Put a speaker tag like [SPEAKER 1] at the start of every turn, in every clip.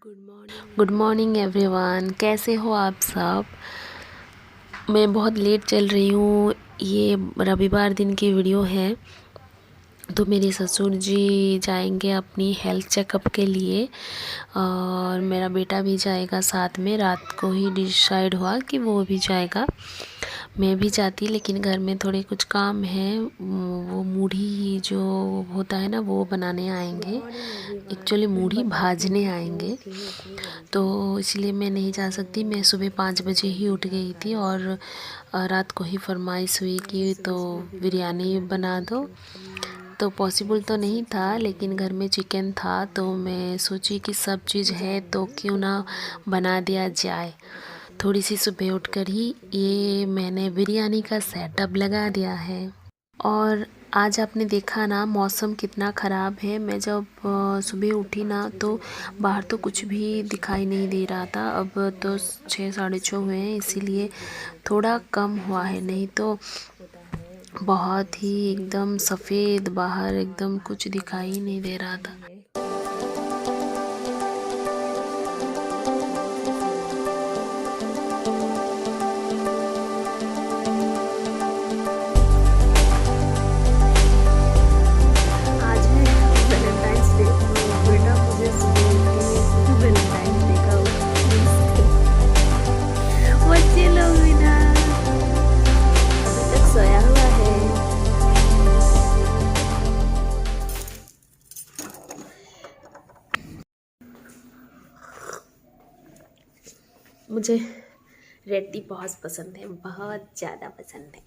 [SPEAKER 1] Good morning everyone, कैसे हो आप सब। मैं बहुत लेट चल रही हूँ। ये रविवार दिन की वीडियो है। तो मेरे ससुर जी जाएंगे अपनी हेल्थ चेकअप के लिए और मेरा बेटा भी जाएगा साथ में। रात को ही डिसाइड हुआ कि वो भी जाएगा, मैं भी जाती, लेकिन घर में थोड़े कुछ काम हैं। वो मूढ़ी जो होता है ना, वो बनाने आएंगे। एक्चुअली मूढ़ी भाजने आएंगे, तो इसलिए मैं नहीं जा सकती। मैं सुबह 5 बजे ही उठ गई थी और रात को ही फरमाइश हुई कि तो बिरयानी बना दो। तो पॉसिबल तो नहीं था, लेकिन घर में चिकन था, तो मैं सोची कि सब चीज़ है तो क्यों ना बना दिया जाए। थोड़ी सी सुबह उठकर ही ये मैंने बिरयानी का सेटअप लगा दिया है। और आज आपने देखा ना, मौसम कितना ख़राब है। मैं जब सुबह उठी ना, तो बाहर तो कुछ भी दिखाई नहीं दे रहा था। अब तो 6 साढ़े 6 हुए हैं, इसीलिए थोड़ा कम हुआ है, नहीं तो बहुत ही एकदम सफ़ेद बाहर, एकदम कुछ दिखाई नहीं दे रहा था। आज है वैलेंटाइंस डे, तो बेटा मुझे सुबह उठ के वैलेंटाइंस डे का बच्चे लोग भी ना अभी तक सोया हुआ है। मुझे रेड टी बहुत पसंद है, बहुत ज़्यादा पसंद है।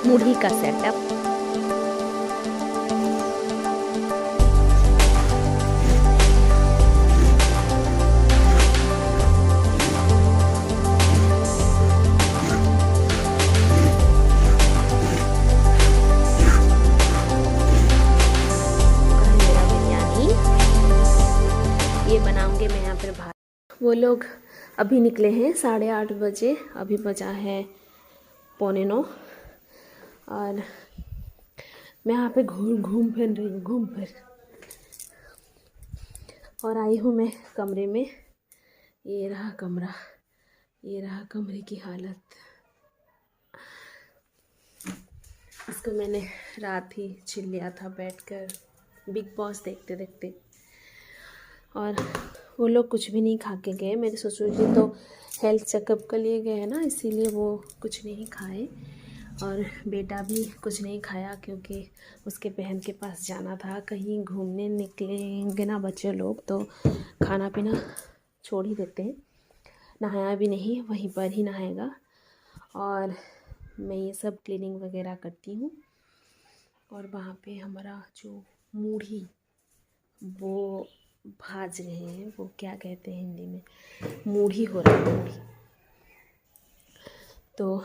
[SPEAKER 1] मूढ़ी का सेटअप। ये बनाऊंगे मैं यहाँ पर भात। वो लोग अभी निकले हैं 8:30 बजे, अभी बजा है 8:45, और मैं यहाँ पे घूम फिर रही हूँ, घूम फिर। और आई हूँ मैं कमरे में। ये रहा कमरा, ये रहा कमरे की हालत। इसको मैंने रात ही छीन लिया था बैठकर बिग बॉस देखते देखते। और वो लोग कुछ भी नहीं खा के गए। मेरे ससुर जी तो हेल्थ चेकअप के लिए गए हैं ना, इसीलिए वो कुछ नहीं खाए। और बेटा भी कुछ नहीं खाया, क्योंकि उसके बहन के पास जाना था। कहीं घूमने निकलेंगे ना बच्चे लोग, तो खाना पीना छोड़ ही देते हैं। नहाया भी नहीं, वहीं पर ही नहाएगा। और मैं ये सब क्लीनिंग वगैरह करती हूँ। और वहाँ पे हमारा जो मूढ़ी वो भाज रहे हैं, वो क्या कहते हैं हिंदी में, मूढ़ी हो रहा है, मूढ़ी। तो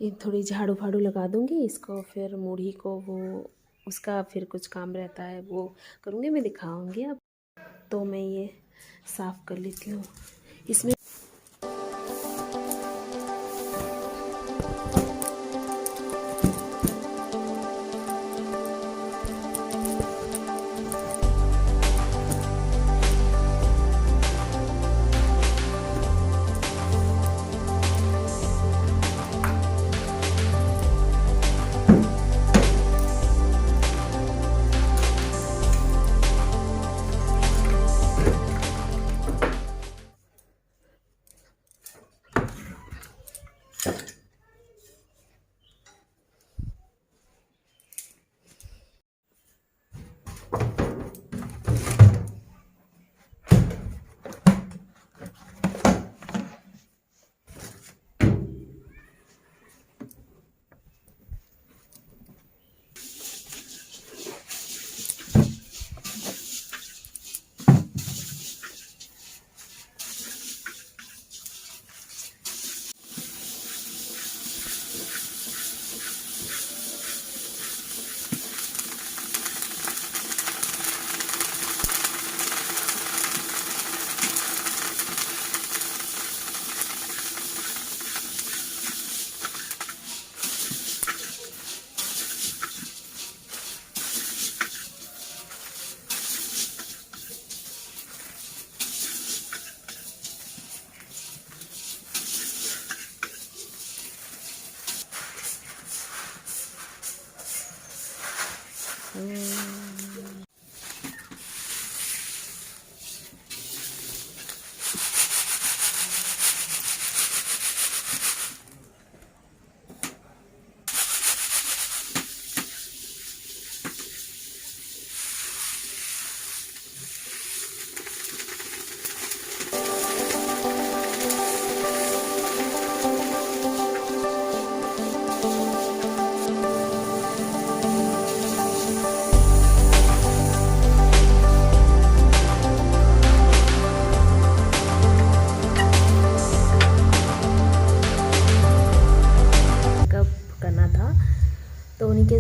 [SPEAKER 1] ये थोड़ी झाड़ू फाड़ू लगा दूँगी इसको, फिर मूढ़ी को वो उसका फिर कुछ काम रहता है वो करूँगी, मैं दिखाऊँगी अब। तो मैं ये साफ़ कर लेती हूँ। इसमें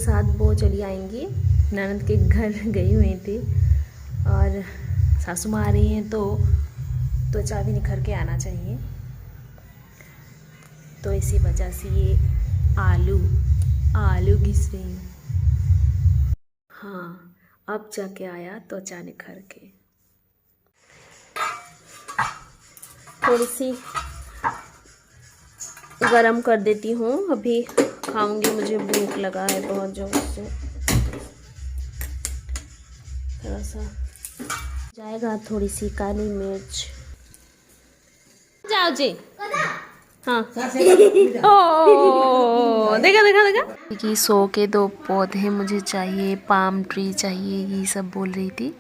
[SPEAKER 1] साथ वो चली आएंगी, ननद के घर गई हुई थी और सासू माँ आ रही हैं तो त्वचा भी निखर के आना चाहिए। तो इसी वजह से ये आलू घिस रही हूँ। हाँ, अब जाके आया त्वचा निखर के। थोड़ी सी गरम कर देती हूँ, अभी खाऊंगी, मुझे भूख लगा है बहुत जोर से। थोड़ा सा जाएगा, थोड़ी सी काली मिर्च। जाओ जी। हाँ ओ देखा देखा देखा कि 100 के 2 पौधे मुझे चाहिए, पाम ट्री चाहिए, ये सब बोल रही थी।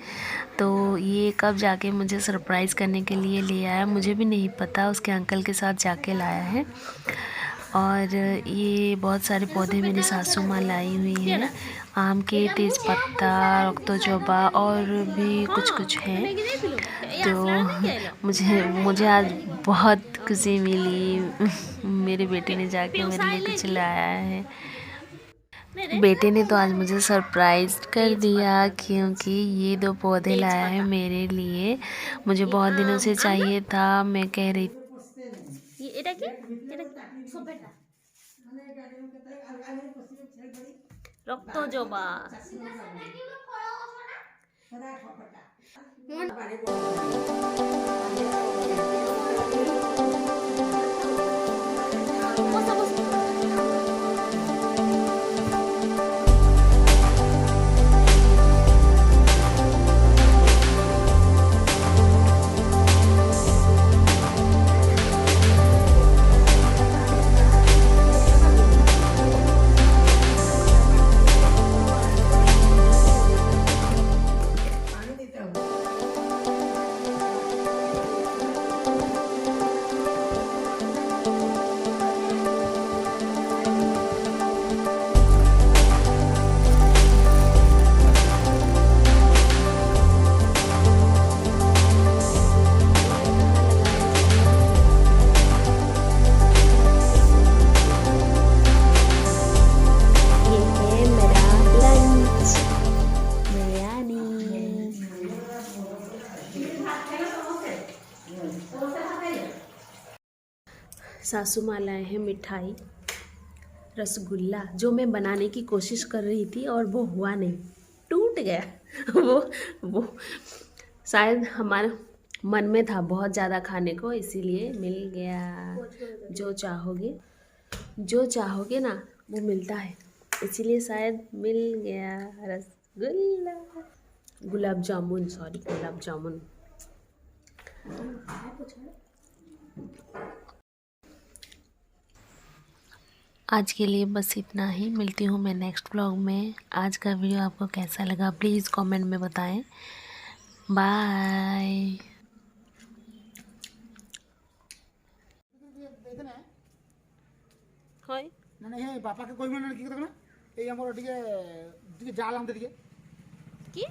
[SPEAKER 1] तो ये कब जाके मुझे सरप्राइज़ करने के लिए ले आया, मुझे भी नहीं पता, उसके अंकल के साथ जाके लाया है। और ये बहुत सारे पौधे मेरी सासू माँ लाई हुई हैं, आम के, तेज पत्ता, रक्तचोबा और भी कुछ कुछ हैं। तो मुझे आज बहुत खुशी मिली, मेरे बेटे ने जाके मेरे लिए कुछ लाया है। बेटे ने तो आज मुझे सरप्राइज कर दिया, क्योंकि ये 2 पौधे लाया है मेरे लिए। मुझे बहुत दिनों से चाहिए था, मैं कह रही रक्तचोबा। सासू माँ लाए हैं मिठाई, रसगुल्ला, जो मैं बनाने की कोशिश कर रही थी और वो हुआ नहीं, टूट गया। वो शायद हमारे मन में था बहुत ज़्यादा खाने को, इसीलिए मिल गया। जो चाहोगे ना वो मिलता है, इसीलिए शायद मिल गया। रसगुल्ला, गुलाब जामुन। आज के लिए बस इतना ही, मिलती हूँ मैं नेक्स्ट व्लॉग में। आज का वीडियो आपको कैसा लगा प्लीज़ कमेंट में बताएं। बाय।
[SPEAKER 2] ना बापा के कोई मन की ना ए हमर टिके जाल हम दिए की